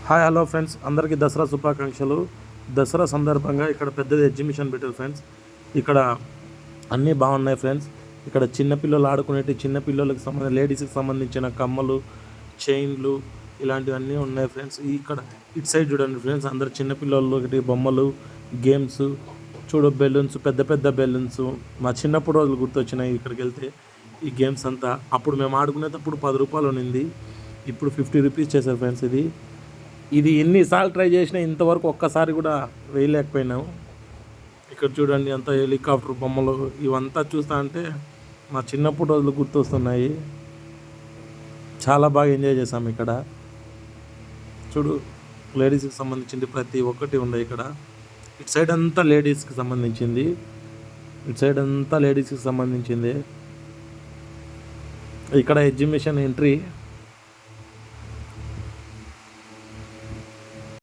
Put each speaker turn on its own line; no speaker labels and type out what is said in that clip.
Hi hello friends, అందరికీ దసరా శుభాకాంక్షలు. దసరా సందర్భంగా ఇక్కడ పెద్దది ఎగ్జిబిషన్ పెట్టారు ఫ్రెండ్స్. ఇక్కడ అన్నీ బాగున్నాయి ఫ్రెండ్స్. ఇక్కడ చిన్నపిల్లలు ఆడుకునేటి చిన్నపిల్లలకి లేడీస్కి సంబంధించిన కమ్మలు, చైన్లు ఇలాంటివన్నీ ఉన్నాయి ఫ్రెండ్స్. ఇక్కడ ఇటు సైడ్ చూడండి ఫ్రెండ్స్, అందరు చిన్నపిల్లలకి బొమ్మలు, గేమ్స్, బెలూన్స్, పెద్ద పెద్ద బెలూన్స్. మా చిన్నప్పుడు రోజులు గుర్తొచ్చినాయి ఇక్కడికి వెళ్తే. ఈ గేమ్స్ అంతా అప్పుడు మేము ఆడుకునేటప్పుడు 10 రూపాయలు ఉన్నింది, ఇప్పుడు 50 రూపీస్ చేశారు ఫ్రెండ్స్. ఇది ఎన్నిసార్లు ట్రై చేసినా ఇంతవరకు ఒక్కసారి కూడా వేయలేకపోయినాము. ఇక్కడ చూడండి, అంత హెలికాప్టర్ బొమ్మలు ఇవంతా చూస్తా అంటే మా చిన్నప్పుడు రోజులు గుర్తొస్తున్నాయి. చాలా బాగా ఎంజాయ్ చేసాము ఇక్కడ. చూడు, లేడీస్కి సంబంధించింది ప్రతి ఒక్కటి ఉంది ఇక్కడ. ఇటు సైడ్ అంతా లేడీస్కి సంబంధించింది. ఇక్కడ ఎగ్జిబిషన్ ఎంట్రీ